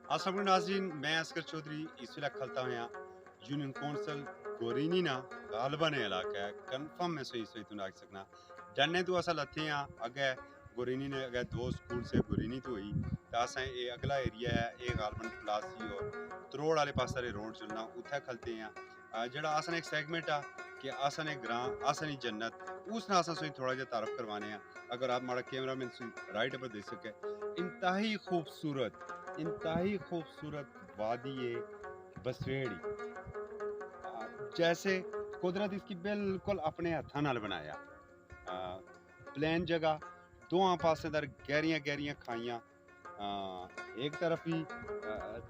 अस्सलाम वालेकुम नाज़रीन, मैं असगर चौधरी इस वेले खलता होया यूनियन कौंसल गोरीनी ना गालबन इलाका है कन्फर्म मैं सही सही तू आख सकना डरने तो असा लथे हैं अगे गोरीनी ने अगे दो स्कूल से गोरीनी तो हुई तो असा ये अगला एरिया है ये गालबन प्लासी और त्रोड़ वाले पास सारे रोड चलना उत्थे खलते हैं जड़ा असन एक सेगमेंट आ कि असन एक ग्रां असन ही जन्नत उस ना असा सोई थोड़ा जा तारफ करवाने हैं अगर आप हमारा कैमरा मैन राइट पर देख सके इंतहाई खूबसूरत वादी बसवेड़ी जैसे कुदरत इसकी बिल्कुल अपने हथा नाल बनाया प्लेन जगह दोवां पासेदार गहरियां गहरियां खाइयां एक तरफ ही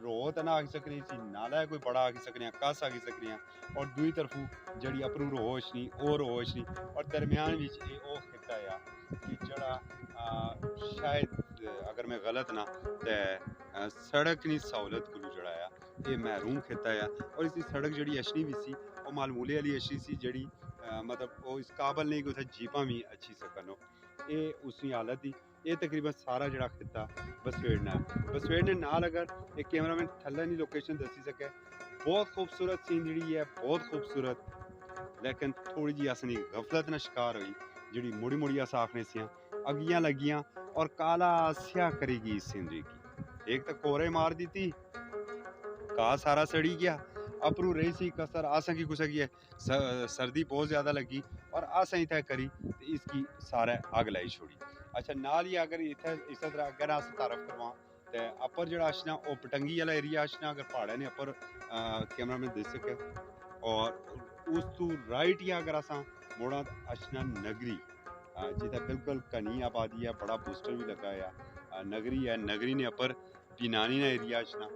रोत ना आखी सकनी सी नाला है कोई बड़ा आखी सकने कस आखी सकने और दूई तरफू जड़ी अपरू रोशनी और रोशनी और दरम्यान विच ये ओ खिता है कि जड़ा शायद अगर मैं गलत ना ते सड़क नी सहूलत को जड़ा आ ये महरूम खिता है और इसकी सड़क जड़ी अशनी भी सी वो मालमूले वाली अशनी सी जड़ी मतलब वो इस काबल नहीं कि उत्थे जीपां भी अच्छी सकन ये उसकी हालत ही ये तकरीबन सारा जड़ा खिता बसवेड़ना नाल अगर एक कैमरामैन थल्ले नी लोकेशन दसी सके बहुत खूबसूरत सीन जी है बहुत खूबसूरत लेकिन थोड़ी जी असनी गफलत न शिकार हुई जी मुड़ी मुड़ी अस आखने सियां अगियां लगियां और काला स्या करेगी इस सीनरी की एक तो कोरे मार दी थी घाह सारा सड़ी गया अपरू रही सी कसर आसा की कुछ की सर्दी बहुत ज़्यादा लगी और आसा ही तय करी तो इसकी सारा अग लाई छोड़ी अच्छा नाल ही अगर इतने इस तरह अगर अस तारफ करवा तो अपर जड़ा अशना वो पटंगी वाला एरिया अशना अगर पहाड़े ने अपर कैमरा में देख सके और उस तू राइट या अगर असा मोड़ा अशना नगरी जिता बिल्कुल घनी आबादी है बड़ा बूस्टर भी लगा है नगरी है नगरी ने अपर बिनानी ना एरिया अशना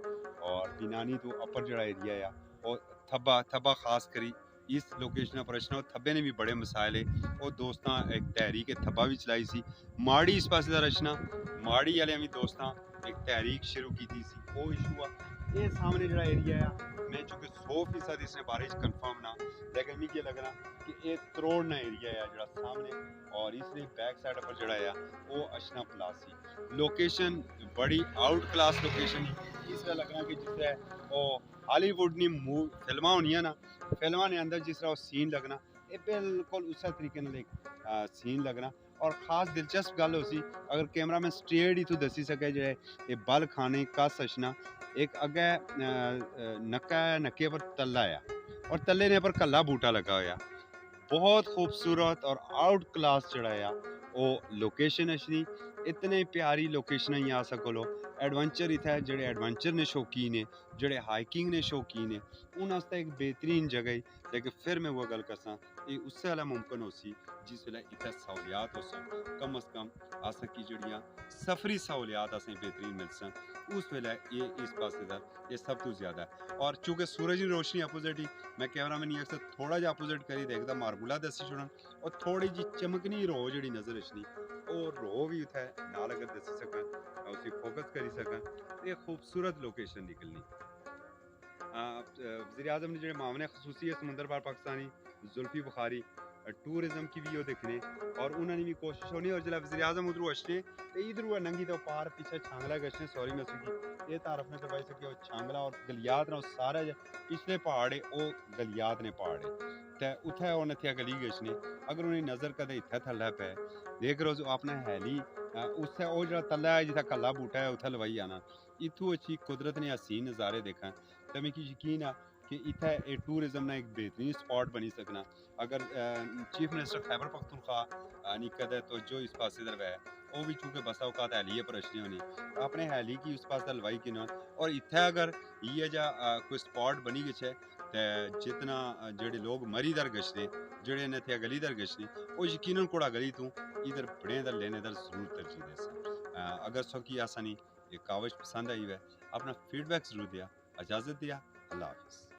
और बिनानी तो अपर जड़ा एरिया है और थब्बा थब्बा खास करी इस लोकेशन पर अशना थब्बे ने भी बड़े मसाइल है और दोस्तां एक तहरीक थब्बा भी चलाई सी माड़ी इस पासे दा रचना माड़ी वाले भी दोस्तां एक तहरीक शुरू की थी सी वो इशू हुआ ये सामने जड़ा एरिया है मैं चूंकि 100% इसने बारे च कंफर्म ना लेकिन मिगी लग रहा कि ये त्रोड़ ना एरिया है जड़ा सामने और इसने बैक साइड पर जड़ा है वो अशना प्लासी लोकेशन बड़ी आउट क्लास लोकेशन इसलिए लग रहा कि जिससे वो हॉलीवुड नी फिल्मां होनियां ना फिल्मां ने अंदर जिस तरह सीन लगना ये बिल्कुल उस तरीके नाल एक सीन लगना और खास दिलचस्प गल होसी अगर कैमरा में स्ट्रेट ही तू दसी सके जे ये बल खाने कस अशना एक अगे नक्का नक्के पर तल्ला है और तल्ले ने पर कल्ला बूटा लगा होया बहुत खूबसूरत और आउट क्लास चढ़ाया वो लोकेशन अशनी इतने प्यारी लोकेशन ही आ सको एडवेंचर इत्थै जेह्ड़े एडवेंचर ने शौकीन ने जेह्ड़े हाइकिंग ने शौकीन ने उन आस्तै एक बेहतरीन जगह ही लेकिन फिर मैं वो गल करसां एह् उस्सै वेल्लै मुमकन होसी जिस वेल्लै इत्थै सहूलियात होसन कम अज कम असें की जेह्ड़ियां सफरी सहूलियात असें बेहतरीन मिलसन उस वेल्लै ये इस पासे दा ये सब तो ज़्यादा है और चूंकि सूरज की रोशनी अपोजिट ही मैं कैमरा में नहीं अक्सर थोड़ा जा अपोजिट करी देखदा मार्बुला दसी छोड़न और थोड़ी जी चमकनी रो जेह्ड़ी नजर अचनी और रो भी उत्थै नाल अगर दसी सकन उसी फोकस करी सकन ये खूबसूरत लोकेशन निकलनी वज़ीर आज़म ने जो मामले खसूसी है समंदर पार पाकिस्तानी जुल्फी बुखारी टूरिज्म की भी देखने और उन्होंने भी कोशिश होनी और जब वज़ीर आज़म उधरू अचने तो इधरू नंगी तो पार पीछे छांगला गश्ने सॉरी मैं सुखी ये तारफ ने करवाई सकी और छांगला और गलियात ना सारा पिछले पहाड़ है वो गलियात ने पहाड़ है ते उत्थै उन्हें थे गली गश्ने अगर उन्हें नज़र कदे इत्थै थल्लै पे देख रोज अपना हैली उससे वो जो तल्ला है जित्थै कल्ला बूटा है उत्थै लवाई आना इत्थू अच्छी कुदरत ने हसीन नज़ारे देखा तो मिगी यकीन है कि इत्थै एह् टूरिज्म ना एक बेहतरीन स्पॉट बनी सकना अगर चीफ मिनिस्टर खैबर पख्तूनख्वा नी कदे तवज्जो इस पासे दरवै वो भी चूंकि बसा औकात हैली पर अच्छी होनी अपने हैली की उस पास लवाई कि और इत्थै अगर इ'यै जा कोई स्पॉट बनी गए ते जितना जेह्ड़े लोग मरी दर गश्ते जेह्ड़े ने इत्थै गली दर गश्ते वो यकीनन कोड़ा गली तू इधर बड़े दर लेने दर जरूर तरजीह देसन अगर सौकी आसानी ये कावज पसंद आई है अपना फीडबैक जरूर दिया इजाज़त दिया अल्लाह हाफिज़।